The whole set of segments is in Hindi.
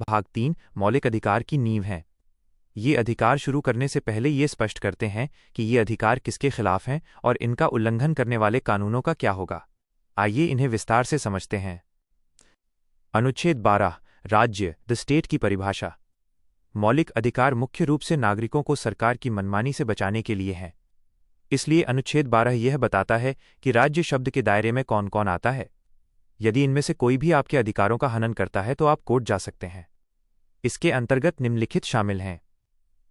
भाग 3 मौलिक अधिकार की नींव हैं। ये अधिकार शुरू करने से पहले ये स्पष्ट करते हैं कि ये अधिकार किसके खिलाफ हैं और इनका उल्लंघन करने वाले कानूनों का क्या होगा। आइए इन्हें विस्तार से समझते हैं। अनुच्छेद 12 राज्य द स्टेट की परिभाषा। मौलिक अधिकार मुख्य रूप से नागरिकों को सरकार की मनमानी से बचाने के लिए हैं। इसलिए अनुच्छेद 12 यह बताता है कि राज्य शब्द के दायरे में कौन कौन आता है। यदि इनमें से कोई भी आपके अधिकारों का हनन करता है तो आप कोर्ट जा सकते हैं। इसके अंतर्गत निम्नलिखित शामिल हैं।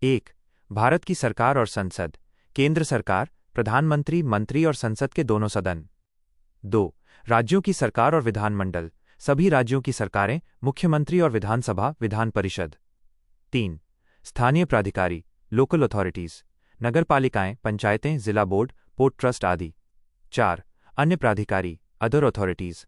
1. भारत की सरकार और संसद, केंद्र सरकार, प्रधानमंत्री, मंत्री और संसद के दोनों सदन। 2. राज्यों की सरकार और विधानमंडल, सभी राज्यों की सरकारें, मुख्यमंत्री और विधानसभा, विधान परिषद। 3. स्थानीय प्राधिकारी, लोकल अथॉरिटीज, नगरपालिकाएं, पंचायतें, जिला बोर्ड, पोर्ट ट्रस्ट आदि। 4. अन्य प्राधिकारी, अदर अथॉरिटीज,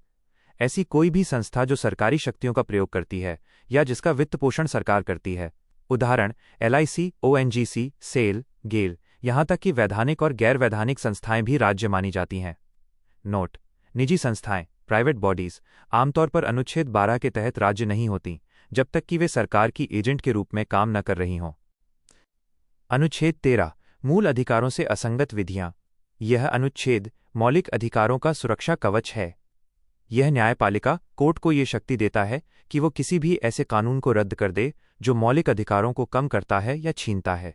ऐसी कोई भी संस्था जो सरकारी शक्तियों का प्रयोग करती है या जिसका वित्त पोषण सरकार करती है। उदाहरण LIC, ONGC, सेल, गेल, यहां तक कि वैधानिक और गैर वैधानिक संस्थाएं भी राज्य मानी जाती हैं। नोट: निजी संस्थाएं, प्राइवेट बॉडीज, आमतौर पर अनुच्छेद 12 के तहत राज्य नहीं होती जब तक कि वे सरकार की एजेंट के रूप में काम न कर रही हों। अनुच्छेद 13 मूल अधिकारों से असंगत विधियां। यह अनुच्छेद मौलिक अधिकारों का सुरक्षा कवच है। यह न्यायपालिका कोर्ट को ये शक्ति देता है कि वो किसी भी ऐसे कानून को रद्द कर दे जो मौलिक अधिकारों को कम करता है या छीनता है।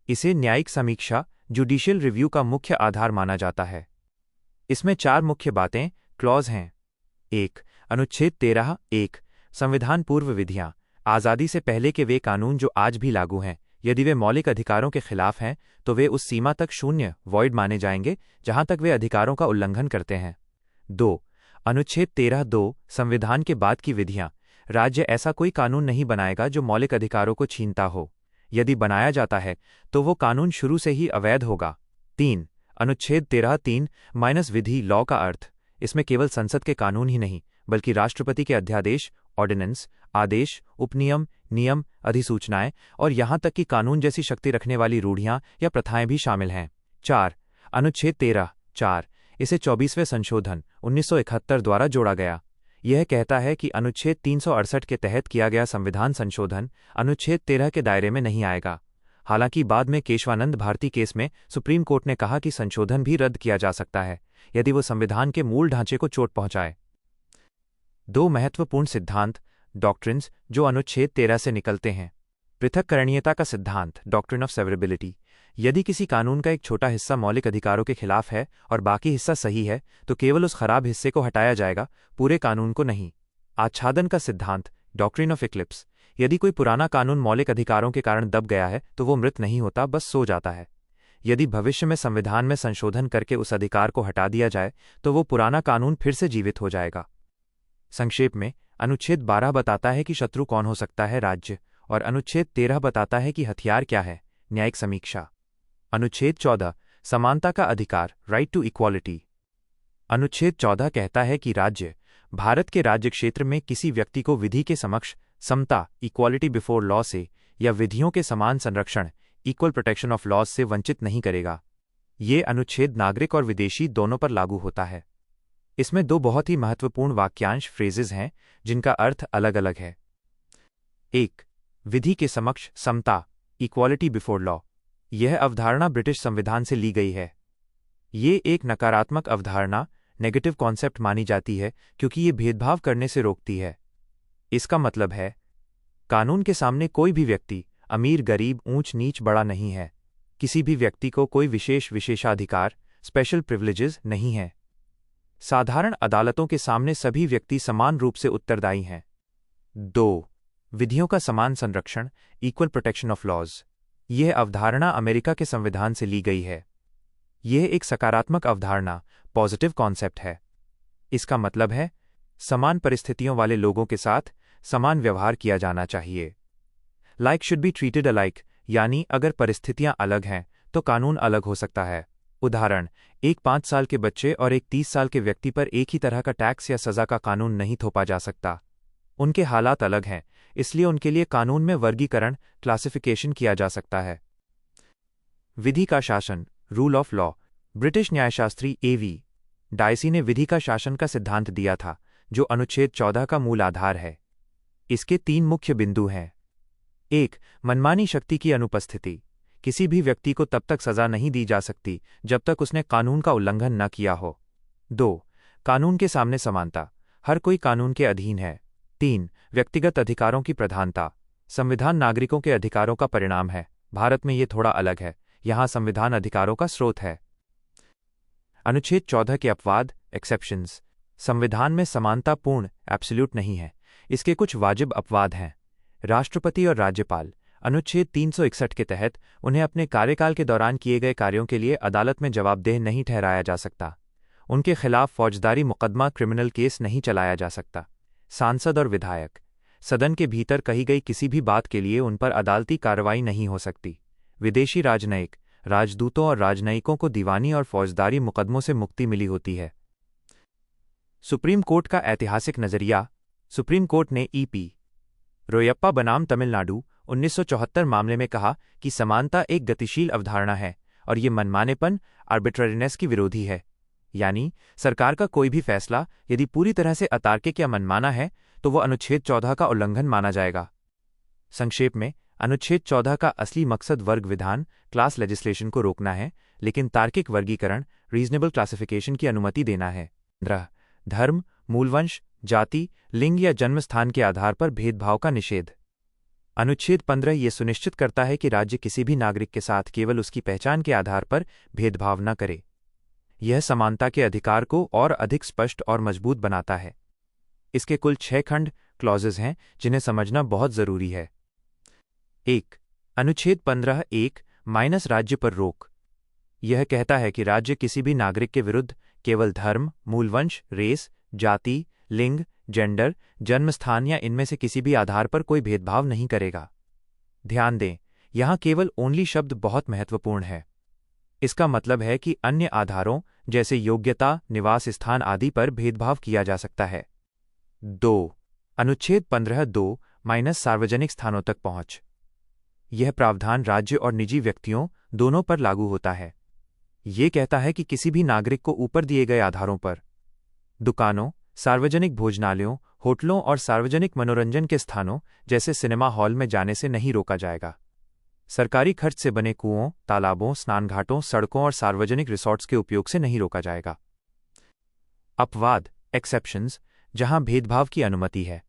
इसे न्यायिक समीक्षा, जुडिशियल रिव्यू का मुख्य आधार माना जाता है। इसमें 4 मुख्य बातें, क्लॉज हैं। 1. अनुच्छेद 13(1) संविधान पूर्व विधियां। आज़ादी से पहले के वे कानून जो आज भी लागू हैं, यदि वे मौलिक अधिकारों के खिलाफ हैं तो वे उस सीमा तक शून्य वॉइड माने जाएंगे जहां तक वे अधिकारों का उल्लंघन करते हैं। 2. अनुच्छेद 13(2) संविधान के बाद की विधियां। राज्य ऐसा कोई कानून नहीं बनाएगा जो मौलिक अधिकारों को छीनता हो। यदि बनाया जाता है तो वो कानून शुरू से ही अवैध होगा। 3. अनुच्छेद 13(3) विधि, लॉ का अर्थ। इसमें केवल संसद के कानून ही नहीं बल्कि राष्ट्रपति के अध्यादेश, ऑर्डिनेंस, आदेश, उपनियम, नियम, अधिसूचनाएं और यहां तक कि कानून जैसी शक्ति रखने वाली रूढ़ियां या प्रथाएं भी शामिल हैं। 4. अनुच्छेद 13(4) इसे 24वें संशोधन 1971 द्वारा जोड़ा गया। यह कहता है कि अनुच्छेद 368 के तहत किया गया संविधान संशोधन अनुच्छेद 13 के दायरे में नहीं आएगा। हालांकि बाद में केशवानंद भारती केस में सुप्रीम कोर्ट ने कहा कि संशोधन भी रद्द किया जा सकता है यदि वो संविधान के मूल ढांचे को चोट पहुंचाए। 2 महत्वपूर्ण सिद्धांत, डॉक्ट्रिन्स, जो अनुच्छेद 13 से निकलते हैं। पृथक्करणीयता का सिद्धांत, डॉक्ट्रिन ऑफ सेवरेबिलिटी। यदि किसी कानून का एक छोटा हिस्सा मौलिक अधिकारों के खिलाफ है और बाकी हिस्सा सही है तो केवल उस खराब हिस्से को हटाया जाएगा, पूरे कानून को नहीं। आच्छादन का सिद्धांत, डॉक्ट्रिन ऑफ इक्लिप्स। यदि कोई पुराना कानून मौलिक अधिकारों के कारण दब गया है तो वो मृत नहीं होता, बस सो जाता है। यदि भविष्य में संविधान में संशोधन करके उस अधिकार को हटा दिया जाए तो वो पुराना कानून फिर से जीवित हो जाएगा। संक्षेप में, अनुच्छेद 12 बताता है कि शत्रु कौन हो सकता है, राज्य, और अनुच्छेद 13 बताता है कि हथियार क्या है, न्यायिक समीक्षा। अनुच्छेद 14 समानता का अधिकार, राइट टू इक्वालिटी। अनुच्छेद 14 कहता है कि राज्य भारत के राज्य क्षेत्र में किसी व्यक्ति को विधि के समक्ष समता, इक्वालिटी बिफोर लॉ से या विधियों के समान संरक्षण, इक्वल प्रोटेक्शन ऑफ लॉज से वंचित नहीं करेगा। ये अनुच्छेद नागरिक और विदेशी दोनों पर लागू होता है। इसमें 2 बहुत ही महत्वपूर्ण वाक्यांश, फ्रेजेस हैं जिनका अर्थ अलग अलग है। 1. विधि के समक्ष समता, इक्वालिटी बिफोर लॉ। यह अवधारणा ब्रिटिश संविधान से ली गई है। ये एक नकारात्मक अवधारणा, नेगेटिव कॉन्सेप्ट मानी जाती है क्योंकि ये भेदभाव करने से रोकती है। इसका मतलब है, कानून के सामने कोई भी व्यक्ति अमीर, गरीब, ऊंच नीच, बड़ा नहीं है। किसी भी व्यक्ति को कोई विशेषाधिकार, स्पेशल प्रिविलेजेस नहीं है। साधारण अदालतों के सामने सभी व्यक्ति समान रूप से उत्तरदायी हैं। 2. विधियों का समान संरक्षण, इक्वल प्रोटेक्शन ऑफ लॉज। यह अवधारणा अमेरिका के संविधान से ली गई है। यह एक सकारात्मक अवधारणा, पॉजिटिव कॉन्सेप्ट है। इसका मतलब है, समान परिस्थितियों वाले लोगों के साथ समान व्यवहार किया जाना चाहिए। Like should be treated alike, यानी अगर परिस्थितियां अलग हैं तो कानून अलग हो सकता है। उदाहरण, एक 5 साल के बच्चे और एक 30 साल के व्यक्ति पर एक ही तरह का टैक्स या सजा का कानून नहीं थोपा जा सकता। उनके हालात अलग हैं, इसलिए उनके लिए कानून में वर्गीकरण, क्लासिफिकेशन किया जा सकता है। विधि का शासन, रूल ऑफ लॉ। ब्रिटिश न्यायशास्त्री A.V. डायसी ने विधि का शासन का सिद्धांत दिया था, जो अनुच्छेद 14 का मूल आधार है। इसके 3 मुख्य बिंदु हैं। 1. मनमानी शक्ति की अनुपस्थिति। किसी भी व्यक्ति को तब तक सजा नहीं दी जा सकती जब तक उसने कानून का उल्लंघन न किया हो। 2. कानून के सामने समानता। हर कोई कानून के अधीन है। 3. व्यक्तिगत अधिकारों की प्रधानता। संविधान नागरिकों के अधिकारों का परिणाम है। भारत में ये थोड़ा अलग है, यहाँ संविधान अधिकारों का स्रोत है। अनुच्छेद 14 के अपवाद एक्सेप्शंस। संविधान में समानता पूर्ण एब्सोल्यूट नहीं है, इसके कुछ वाजिब अपवाद हैं। राष्ट्रपति और राज्यपाल। अनुच्छेद 361 के तहत उन्हें अपने कार्यकाल के दौरान किए गए कार्यों के लिए अदालत में जवाबदेह नहीं ठहराया जा सकता। उनके खिलाफ फौजदारी मुकदमा क्रिमिनल केस नहीं चलाया जा सकता। सांसद और विधायक। सदन के भीतर कही गई किसी भी बात के लिए उन पर अदालती कार्रवाई नहीं हो सकती। विदेशी राजनयिक। राजदूतों और राजनयिकों को दीवानी और फौजदारी मुकदमों से मुक्ति मिली होती है। सुप्रीम कोर्ट का ऐतिहासिक नजरिया। सुप्रीम कोर्ट ने ई.पी. रोयप्पा बनाम तमिलनाडु 1974 मामले में कहा कि समानता एक गतिशील अवधारणा है और ये मनमानेपन आर्बिट्ररीनेस की विरोधी है। यानी सरकार का कोई भी फैसला यदि पूरी तरह से अतार्किक या मनमाना है तो वह अनुच्छेद 14 का उल्लंघन माना जाएगा। संक्षेप में, अनुच्छेद 14 का असली मकसद वर्ग विधान क्लास लेजिस्लेशन को रोकना है, लेकिन तार्किक वर्गीकरण रीजनेबल क्लासिफिकेशन की अनुमति देना है। धर्म, मूलवंश, जाति, लिंग या जन्मस्थान के आधार पर भेदभाव का निषेध। अनुच्छेद 15 ये सुनिश्चित करता है कि राज्य किसी भी नागरिक के साथ केवल उसकी पहचान के आधार पर भेदभाव न करे। यह समानता के अधिकार को और अधिक स्पष्ट और मजबूत बनाता है। इसके कुल 6 खंड क्लॉजेज हैं जिन्हें समझना बहुत जरूरी है। 1. अनुच्छेद 15(1) राज्य पर रोक। यह कहता है कि राज्य किसी भी नागरिक के विरुद्ध केवल धर्म, मूलवंश, रेस, जाति, लिंग, जेंडर, जन्मस्थान या इनमें से किसी भी आधार पर कोई भेदभाव नहीं करेगा। ध्यान दें, यहाँ केवल ओनली शब्द बहुत महत्वपूर्ण है। इसका मतलब है कि अन्य आधारों जैसे योग्यता, निवास स्थान आदि पर भेदभाव किया जा सकता है। 2. अनुच्छेद 15(2) सार्वजनिक स्थानों तक पहुंच। यह प्रावधान राज्य और निजी व्यक्तियों दोनों पर लागू होता है। ये कहता है कि किसी भी नागरिक को ऊपर दिए गए आधारों पर दुकानों, सार्वजनिक भोजनालयों, होटलों और सार्वजनिक मनोरंजन के स्थानों जैसे सिनेमा हॉल में जाने से नहीं रोका जाएगा। सरकारी खर्च से बने कुओं, तालाबों, स्नानघाटों, सड़कों और सार्वजनिक रिसॉर्ट्स के उपयोग से नहीं रोका जाएगा। अपवाद एक्सेप्शंस, जहां भेदभाव की अनुमति है।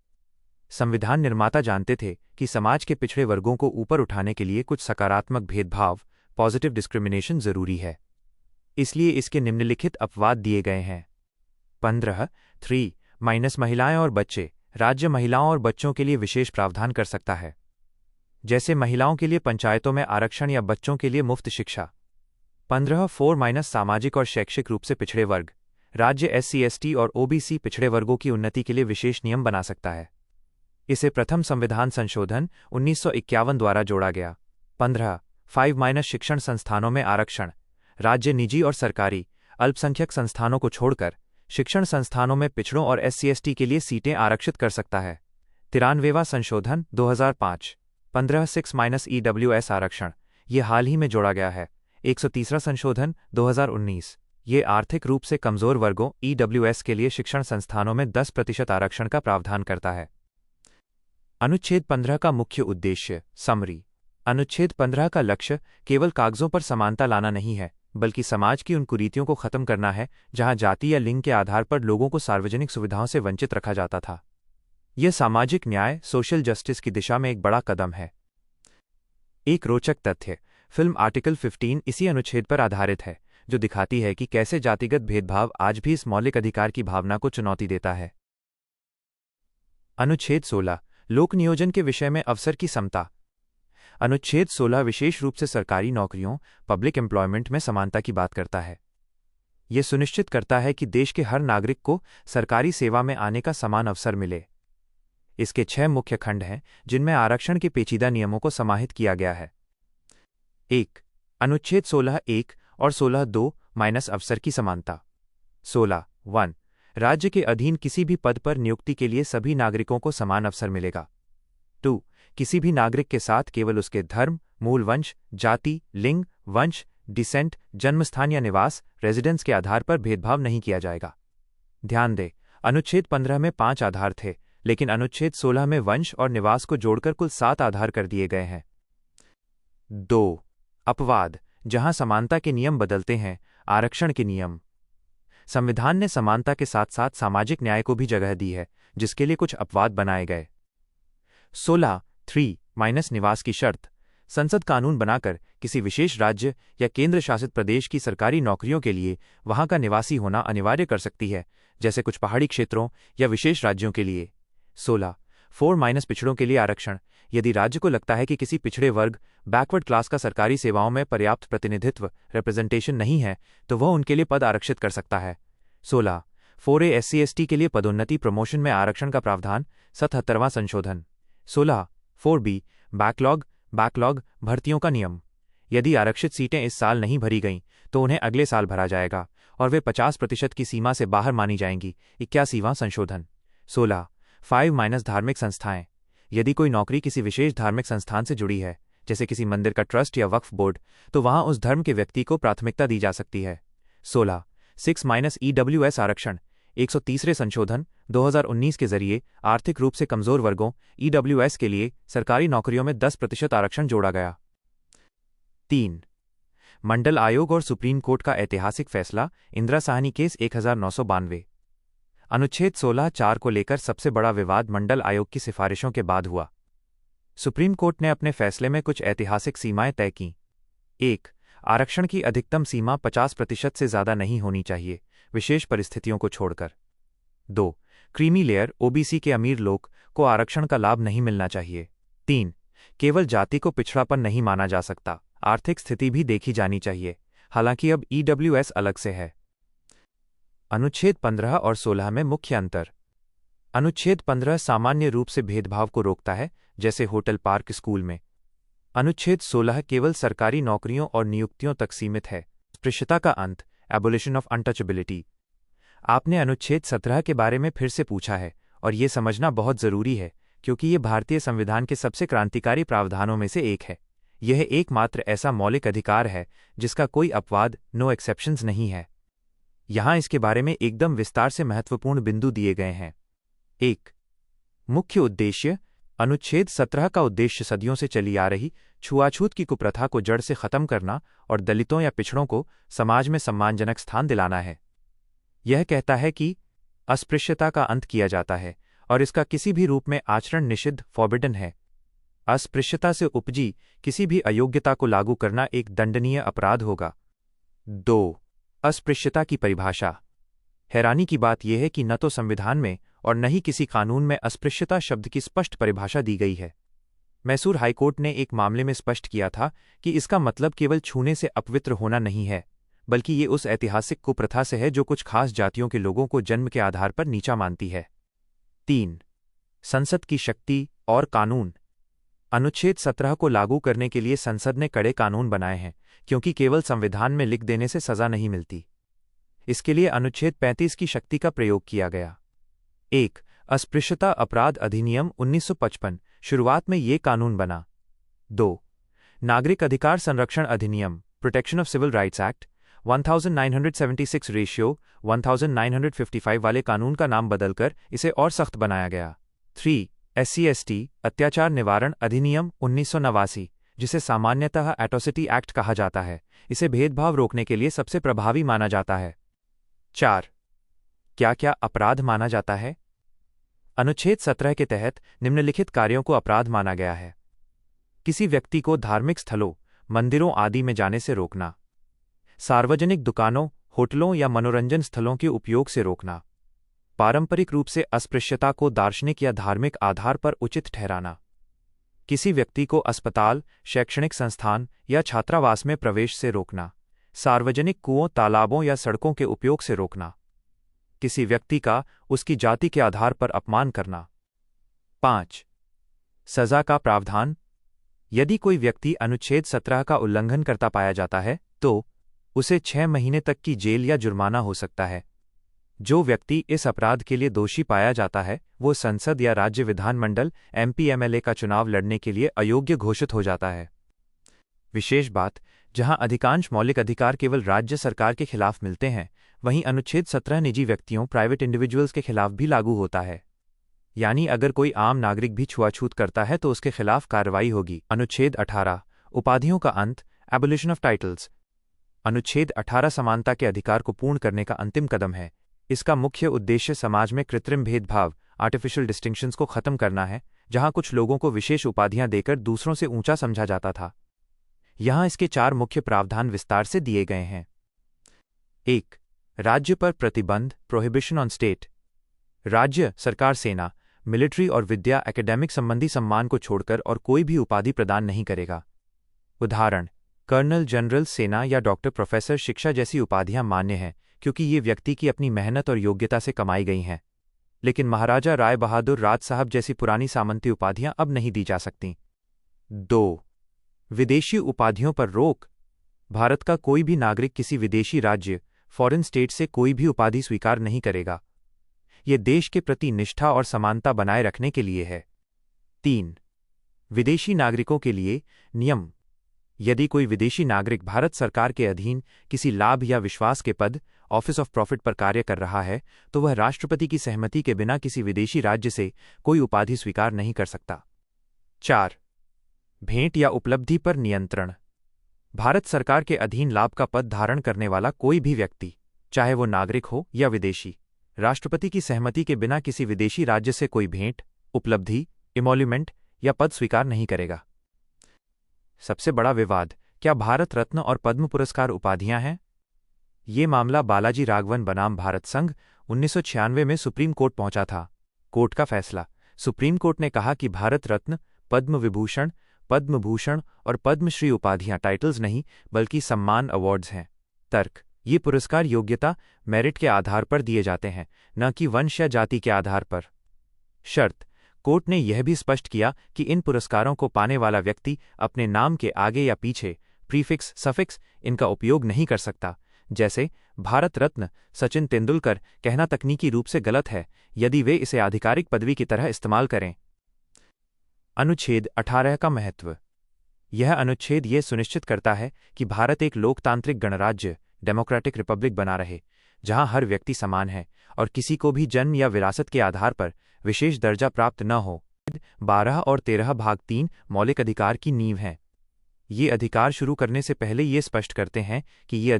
संविधान निर्माता जानते थे कि समाज के पिछड़े वर्गों को ऊपर उठाने के लिए कुछ सकारात्मक भेदभाव पॉजिटिव डिस्क्रिमिनेशन जरूरी है। इसलिए इसके निम्नलिखित अपवाद दिए गए हैं। 15(3) महिलाएं और बच्चे। राज्य महिलाओं और बच्चों के लिए विशेष प्रावधान कर सकता है, जैसे महिलाओं के लिए पंचायतों में आरक्षण या बच्चों के लिए मुफ्त शिक्षा। 15(4) सामाजिक और शैक्षिक रूप से पिछड़े वर्ग। राज्य SC/ST और OBC पिछड़े वर्गों की उन्नति के लिए विशेष नियम बना सकता है। इसे प्रथम संविधान संशोधन 1951 द्वारा जोड़ा गया। 15(5) शिक्षण संस्थानों में आरक्षण। राज्य निजी और सरकारी अल्पसंख्यक संस्थानों को छोड़कर शिक्षण संस्थानों में पिछड़ों और SC/ST के लिए सीटें आरक्षित कर सकता है। 93वां संशोधन 2005। 15(6) EWS आरक्षण। ये हाल ही में जोड़ा गया है। 130वां संशोधन 2019। ये आर्थिक रूप से कमजोर वर्गों EWS के लिए शिक्षण संस्थानों में 10% आरक्षण का प्रावधान करता है। अनुच्छेद 15 का मुख्य उद्देश्य समरी। अनुच्छेद 15 का लक्ष्य केवल कागजों पर समानता लाना नहीं है, बल्कि समाज की उन कुरीतियों को खत्म करना है जहां जाति या लिंग के आधार पर लोगों को सार्वजनिक सुविधाओं से वंचित रखा जाता था। यह सामाजिक न्याय सोशल जस्टिस की दिशा में एक बड़ा कदम है। एक रोचक तथ्य, फिल्म आर्टिकल 15 इसी अनुच्छेद पर आधारित है, जो दिखाती है कि कैसे जातिगत भेदभाव आज भी इस मौलिक अधिकार की भावना को चुनौती देता है। अनुच्छेद 16 लोक नियोजन के विषय में अवसर की समता। अनुच्छेद 16 विशेष रूप से सरकारी नौकरियों पब्लिक एम्प्लॉयमेंट में समानता की बात करता है। यह सुनिश्चित करता है कि देश के हर नागरिक को सरकारी सेवा में आने का समान अवसर मिले। इसके 6 मुख्य खंड हैं, जिनमें आरक्षण के पेचीदा नियमों को समाहित किया गया है। 1. अनुच्छेद 16(1) और 16(2) अवसर की समानता। 16(1) राज्य के अधीन किसी भी पद पर नियुक्ति के लिए सभी नागरिकों को समान अवसर मिलेगा। 2. किसी भी नागरिक के साथ केवल उसके धर्म, मूल वंश, जाति, लिंग, वंश, डिसेंट, जन्मस्थान या निवास रेजिडेंस के आधार पर भेदभाव नहीं किया जाएगा। ध्यान दें, अनुच्छेद 15 में 5 आधार थे, लेकिन अनुच्छेद 16 में वंश और निवास को जोड़कर कुल 7 आधार कर दिए गए हैं। 2. अपवाद, जहां समानता के नियम बदलते हैं। आरक्षण के नियम। संविधान ने समानता के साथ साथ सामाजिक न्याय को भी जगह दी है, जिसके लिए कुछ अपवाद बनाए गए। 16(3) निवास की शर्त। संसद कानून बनाकर किसी विशेष राज्य या केंद्र शासित प्रदेश की सरकारी नौकरियों के लिए वहां का निवासी होना अनिवार्य कर सकती है, जैसे कुछ पहाड़ी क्षेत्रों या विशेष राज्यों के लिए। 16(4) पिछड़ों के लिए आरक्षण। यदि राज्य को लगता है कि किसी पिछड़े वर्ग बैकवर्ड क्लास का सरकारी सेवाओं में पर्याप्त प्रतिनिधित्व रिप्रेजेंटेशन नहीं है, तो वह उनके लिए पद आरक्षित कर सकता है। 16(4) SC/ST के लिए पदोन्नति प्रमोशन में आरक्षण का प्रावधान। 77वां संशोधन। 16(4) बैकलॉग भर्तियों का नियम। यदि आरक्षित सीटें इस साल नहीं भरी गईं, तो उन्हें अगले साल भरा जाएगा और वे 50% की सीमा से बाहर मानी जाएंगी। 81वां संशोधन। 16(5) धार्मिक संस्थाएं। यदि कोई नौकरी किसी विशेष धार्मिक संस्थान से जुड़ी है, जैसे किसी मंदिर का ट्रस्ट या वक्फ बोर्ड, तो वहां उस धर्म के व्यक्ति को प्राथमिकता दी जा सकती है। 16(6) EWS आरक्षण। 130वें संशोधन 2019 के जरिए आर्थिक रूप से कमजोर वर्गों EWS के लिए सरकारी नौकरियों में 10% आरक्षण जोड़ा गया। 3. मंडल आयोग और सुप्रीम कोर्ट का ऐतिहासिक फैसला। इंदिरा साहनी केस 1992। अनुच्छेद 16(4) को लेकर सबसे बड़ा विवाद मंडल आयोग की सिफारिशों के बाद हुआ। सुप्रीम कोर्ट ने अपने फैसले में कुछ ऐतिहासिक सीमाएं तय कीं। 1. आरक्षण की अधिकतम सीमा 50% से ज्यादा नहीं होनी चाहिए, विशेष परिस्थितियों को छोड़कर। 2. क्रीमी लेयर OBC के अमीर लोग को आरक्षण का लाभ नहीं मिलना चाहिए। 3. केवल जाति को पिछड़ापन नहीं माना जा सकता, आर्थिक स्थिति भी देखी जानी चाहिए, हालांकि अब EWS अलग से है। अनुच्छेद 15 और 16 में मुख्य अंतर। अनुच्छेद 15 सामान्य रूप से भेदभाव को रोकता है, जैसे होटल पार्क स्कूल में। अनुच्छेद 16 केवल सरकारी नौकरियों और नियुक्तियों तक सीमित है। अस्पृश्यता का अंत, एबोलिशन ऑफ अनटचेबिलिटी। आपने अनुच्छेद 17 के बारे में फिर से पूछा है, और ये समझना बहुत जरूरी है, क्योंकि ये भारतीय संविधान के सबसे क्रांतिकारी प्रावधानों में से एक है। यह एकमात्र ऐसा मौलिक अधिकार है जिसका कोई अपवाद, नो एक्सेप्शंस नहीं है। यहां इसके बारे में एकदम विस्तार से महत्वपूर्ण बिंदु दिए गए हैं। 1. मुख्य उद्देश्य। अनुच्छेद 17 का उद्देश्य सदियों से चली आ रही छुआछूत की कुप्रथा को जड़ से खत्म करना और दलितों या पिछड़ों को समाज में सम्मानजनक स्थान दिलाना है। यह कहता है कि अस्पृश्यता का अंत किया जाता है और इसका किसी भी रूप में आचरण निषिद्ध, फॉरबिडन है। अस्पृश्यता से उपजी किसी भी अयोग्यता को लागू करना एक दंडनीय अपराध होगा। 2. अस्पृश्यता की परिभाषा। हैरानी की बात यह है कि न तो संविधान में और न ही किसी कानून में अस्पृश्यता शब्द की स्पष्ट परिभाषा दी गई है। मैसूर हाईकोर्ट ने एक मामले में स्पष्ट किया था कि इसका मतलब केवल छूने से अपवित्र होना नहीं है, बल्कि ये उस ऐतिहासिक कुप्रथा से है जो कुछ खास जातियों के लोगों को जन्म के आधार पर नीचा मानती है। 3. संसद की शक्ति और कानून। अनुच्छेद 17 को लागू करने के लिए संसद ने कड़े कानून बनाए हैं, क्योंकि केवल संविधान में लिख देने से सजा नहीं मिलती। इसके लिए अनुच्छेद 35 की शक्ति का प्रयोग किया गया। 1. अस्पृश्यता अपराध अधिनियम 1955। शुरुआत में ये कानून बना। 2. नागरिक अधिकार संरक्षण अधिनियम protection of civil rights act 1976 ratio 1955 वाले कानून का नाम बदलकर इसे और सख्त बनाया गया। 3. SC/ST अत्याचार निवारण अधिनियम 1989, जिसे सामान्यतः एट्रोसिटी एक्ट कहा जाता है, इसे भेदभाव रोकने के लिए सबसे प्रभावी माना जाता है। 4. क्या क्या अपराध माना जाता है? अनुच्छेद 17 के तहत निम्नलिखित कार्यों को अपराध माना गया है। किसी व्यक्ति को धार्मिक स्थलों, मंदिरों आदि में जाने से रोकना, सार्वजनिक दुकानों, होटलों या मनोरंजन स्थलों के उपयोग से रोकना, पारंपरिक रूप से अस्पृश्यता को दार्शनिक या धार्मिक आधार पर उचित ठहराना, किसी व्यक्ति को अस्पताल, शैक्षणिक संस्थान या छात्रावास में प्रवेश से रोकना, सार्वजनिक कुओं, तालाबों या सड़कों के उपयोग से रोकना, किसी व्यक्ति का उसकी जाति के आधार पर अपमान करना। 5. सजा का प्रावधान। यदि कोई व्यक्ति अनुच्छेद 17 का उल्लंघन करता पाया जाता है, तो उसे 6 महीने तक की जेल या जुर्माना हो सकता है। जो व्यक्ति इस अपराध के लिए दोषी पाया जाता है, वो संसद या राज्य विधानमंडल MP/MLA का चुनाव लड़ने के लिए अयोग्य घोषित हो जाता है। विशेष बात, जहां अधिकांश मौलिक अधिकार केवल राज्य सरकार के खिलाफ मिलते हैं, वहीं अनुच्छेद 17 निजी व्यक्तियों, प्राइवेट इंडिविजुअल्स के खिलाफ भी लागू होता है। यानी अगर कोई आम नागरिक भी छुआछूत करता है तो उसके खिलाफ कार्रवाई होगी। अनुच्छेद 18 उपाधियों का अंत, एबोलिशन ऑफ टाइटल्स। अनुच्छेद 18 समानता के अधिकार को पूर्ण करने का अंतिम कदम है। इसका मुख्य उद्देश्य समाज में कृत्रिम भेदभाव, आर्टिफिशियल डिस्टिंक्शंस को खत्म करना है, जहां कुछ लोगों को विशेष उपाधियां देकर दूसरों से ऊंचा समझा जाता था। यहां इसके 4 मुख्य प्रावधान विस्तार से दिए गए हैं। 1. राज्य पर प्रतिबंध, प्रोहिबिशन ऑन स्टेट। राज्य सरकार सेना, मिलिट्री और विद्या एकेडमिक संबंधी सम्मान को छोड़कर और कोई भी उपाधि प्रदान नहीं करेगा। उदाहरण, कर्नल, जनरल, सेना या डॉक्टर, प्रोफेसर, शिक्षा जैसी उपाधियां मान्य हैं क्योंकि ये व्यक्ति की अपनी मेहनत और योग्यता से कमाई गई हैं। लेकिन महाराजा राय बहादुर, राज साहब जैसी पुरानी सामंती उपाधियां अब नहीं दी जा सकती। 2. विदेशी उपाधियों पर रोक। भारत का कोई भी नागरिक किसी विदेशी राज्य, फॉरेन स्टेट से कोई भी उपाधि स्वीकार नहीं करेगा। ये देश के प्रति निष्ठा और समानता बनाए रखने के लिए है। 3. विदेशी नागरिकों के लिए नियम। यदि कोई विदेशी नागरिक भारत सरकार के अधीन किसी लाभ या विश्वास के पद, ऑफिस ऑफ प्रॉफिट पर कार्य कर रहा है तो वह राष्ट्रपति की सहमति के बिना किसी विदेशी राज्य से कोई उपाधि स्वीकार नहीं कर सकता। 4. भेंट या उपलब्धि पर नियंत्रण। भारत सरकार के अधीन लाभ का पद धारण करने वाला कोई भी व्यक्ति, चाहे वो नागरिक हो या विदेशी, राष्ट्रपति की सहमति के बिना किसी विदेशी राज्य से कोई भेंट, उपलब्धि, इमोल्यूमेंट या पद स्वीकार नहीं करेगा। सबसे बड़ा विवाद, क्या भारत रत्न और पद्म पुरस्कार उपाधियां हैं? ये मामला बालाजी राघवन बनाम भारत संघ 1996 में सुप्रीम कोर्ट पहुंचा था। कोर्ट का फैसला, सुप्रीम कोर्ट ने कहा कि भारत रत्न, पद्म विभूषण, पद्म भूषण और पद्मश्री उपाधियां टाइटल्स नहीं बल्कि सम्मान, अवार्ड्स हैं। तर्क, ये पुरस्कार योग्यता, मेरिट के आधार पर दिए जाते हैं, न कि वंश या जाति के आधार पर। शर्त, कोर्ट ने यह भी स्पष्ट किया कि इन पुरस्कारों को पाने वाला व्यक्ति अपने नाम के आगे या पीछे प्रीफिक्स, सफिक्स इनका उपयोग नहीं कर सकता। जैसे भारत रत्न सचिन तेंदुलकर कहना तकनीकी रूप से गलत है यदि वे इसे आधिकारिक पदवी की तरह इस्तेमाल करें। अनुच्छेद 18 का महत्व। यह अनुच्छेद ये सुनिश्चित करता है कि भारत एक लोकतांत्रिक गणराज्य, डेमोक्रेटिक रिपब्लिक बना रहे, जहां हर व्यक्ति समान है और किसी को भी जन्म या विरासत के आधार पर विशेष दर्जा प्राप्त न हो। 12 और 13 भाग 3 मौलिक अधिकार की नींव हैं। ये अधिकार शुरू करने से पहले ये स्पष्ट करते हैं कि ये